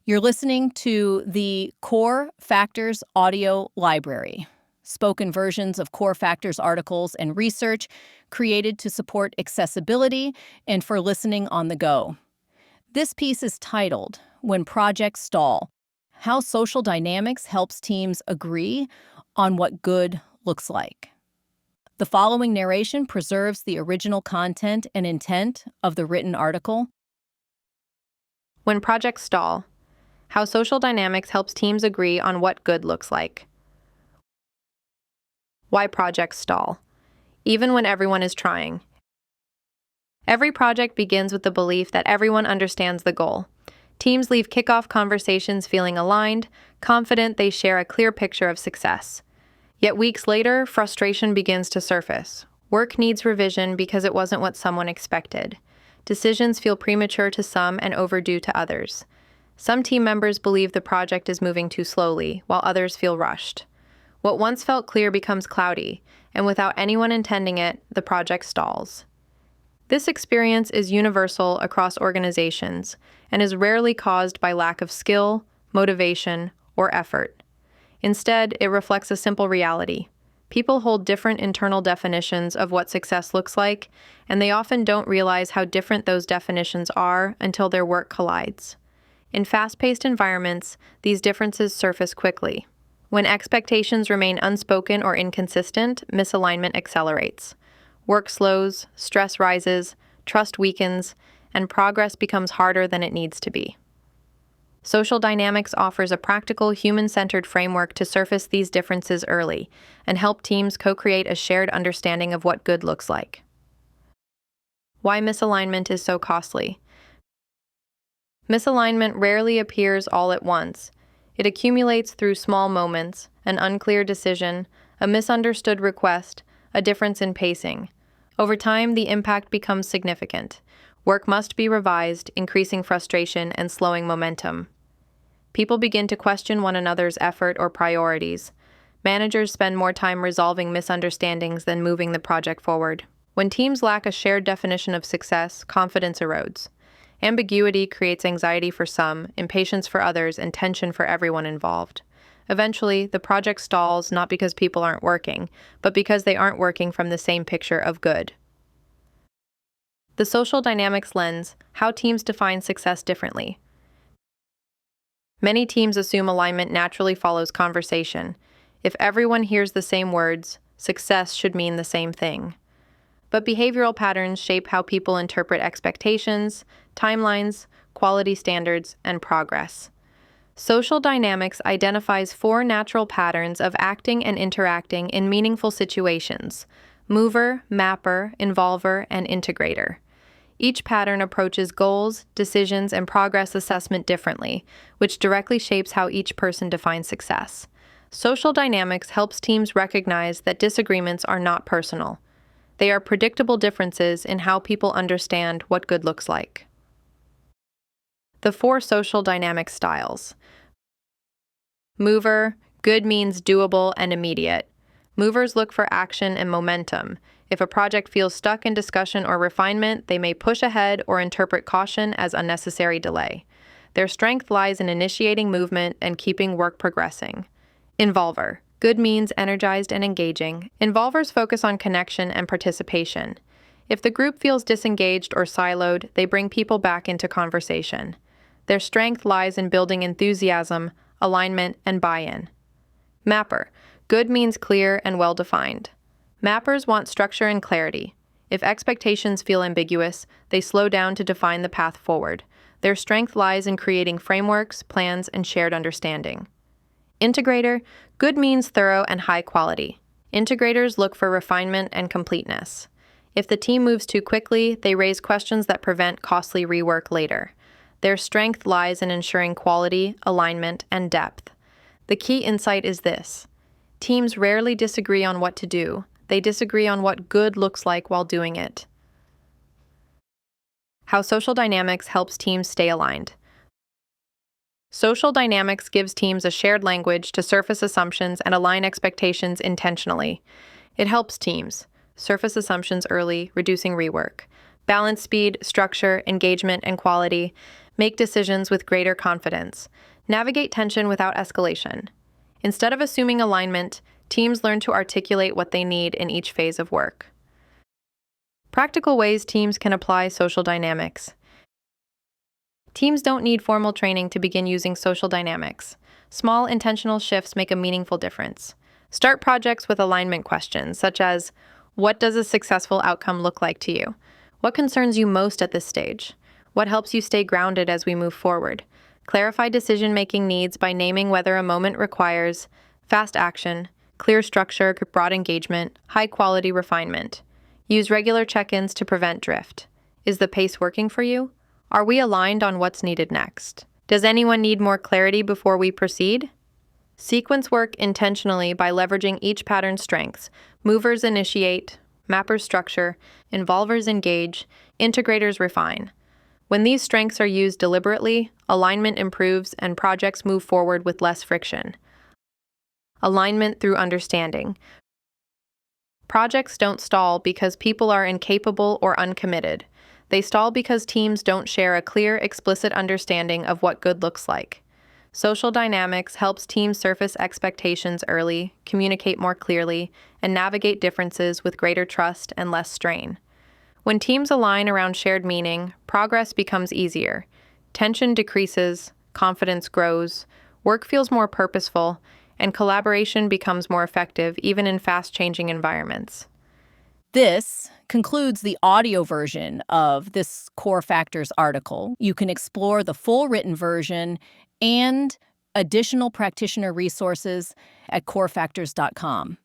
You're listening to the Core Factors audio library, spoken versions of Core Factors articles and research created to support accessibility and for listening on the go. This piece is titled, When Projects Stall, How Social Dynamics Helps Teams Agree on What Good Looks Like. The following narration preserves the original content and intent of the written article. When projects stall, how social dynamics helps teams agree on what good looks like. Why projects stall, even when everyone is trying. Every project begins with the belief that everyone understands the goal. Teams leave kickoff conversations feeling aligned, confident they share a clear picture of success. Yet weeks later, frustration begins to surface. Work needs revision because it wasn't what someone expected. Decisions feel premature to some and overdue to others. Some team members believe the project is moving too slowly, while others feel rushed. What once felt clear becomes cloudy, and without anyone intending it, the project stalls. This experience is universal across organizations and is rarely caused by lack of skill, motivation, or effort. Instead, it reflects a simple reality. People hold different internal definitions of what success looks like, and they often don't realize how different those definitions are until their work collides. In fast-paced environments, these differences surface quickly. When expectations remain unspoken or inconsistent, misalignment accelerates. Work slows, stress rises, trust weakens, and progress becomes harder than it needs to be. Social dynamics offers a practical, human-centered framework to surface these differences early and help teams co-create a shared understanding of what good looks like. Why misalignment is so costly. Misalignment rarely appears all at once. It accumulates through small moments, an unclear decision, a misunderstood request, a difference in pacing. Over time, the impact becomes significant. Work must be revised, increasing frustration and slowing momentum. People begin to question one another's effort or priorities. Managers spend more time resolving misunderstandings than moving the project forward. When teams lack a shared definition of success, confidence erodes. Ambiguity creates anxiety for some, impatience for others, and tension for everyone involved. Eventually, the project stalls not because people aren't working, but because they aren't working from the same picture of good. The social dynamics lens, how teams define success differently. Many teams assume alignment naturally follows conversation. If everyone hears the same words, success should mean the same thing. But behavioral patterns shape how people interpret expectations, timelines, quality standards, and progress. Social dynamics identifies 4 natural patterns of acting and interacting in meaningful situations: mover, mapper, involver, and integrator. Each pattern approaches goals, decisions, and progress assessment differently, which directly shapes how each person defines success. Social dynamics helps teams recognize that disagreements are not personal. They are predictable differences in how people understand what good looks like. The 4 social dynamic styles. Mover, good means doable and immediate. Movers look for action and momentum. If a project feels stuck in discussion or refinement, they may push ahead or interpret caution as unnecessary delay. Their strength lies in initiating movement and keeping work progressing. Involver. Good means energized and engaging. Involvers focus on connection and participation. If the group feels disengaged or siloed, they bring people back into conversation. Their strength lies in building enthusiasm, alignment, and buy-in. Mapper. Good means clear and well-defined. Mappers want structure and clarity. If expectations feel ambiguous, they slow down to define the path forward. Their strength lies in creating frameworks, plans, and shared understanding. Integrator. Good means thorough and high quality. Integrators look for refinement and completeness. If the team moves too quickly, they raise questions that prevent costly rework later. Their strength lies in ensuring quality, alignment, and depth. The key insight is this: teams rarely disagree on what to do. They disagree on what good looks like while doing it. How social dynamics helps teams stay aligned. Social dynamics gives teams a shared language to surface assumptions and align expectations intentionally. It helps teams surface assumptions early, reducing rework, balance speed, structure, engagement, and quality, Make decisions with greater confidence. Navigate tension without escalation. Instead of assuming alignment, teams learn to articulate what they need in each phase of work. Practical ways teams can apply social dynamics. Teams don't need formal training to begin using social dynamics. Small, intentional shifts make a meaningful difference. Start projects with alignment questions, such as, what does a successful outcome look like to you? What concerns you most at this stage? What helps you stay grounded as we move forward? Clarify decision-making needs by naming whether a moment requires fast action, clear structure, broad engagement, high-quality refinement. Use regular check-ins to prevent drift. Is the pace working for you? Are we aligned on what's needed next? Does anyone need more clarity before we proceed? Sequence work intentionally by leveraging each pattern's strengths. Movers initiate, mappers structure, involvers engage, integrators refine. When these strengths are used deliberately, alignment improves and projects move forward with less friction. Alignment through understanding. Projects don't stall because people are incapable or uncommitted. They stall because teams don't share a clear, explicit understanding of what good looks like. Social dynamics helps teams surface expectations early, communicate more clearly, and navigate differences with greater trust and less strain. When teams align around shared meaning, progress becomes easier. Tension decreases, confidence grows, work feels more purposeful, and collaboration becomes more effective even in fast-changing environments. This concludes the audio version of this Core Factors article. You can explore the full written version and additional practitioner resources at corefactors.com.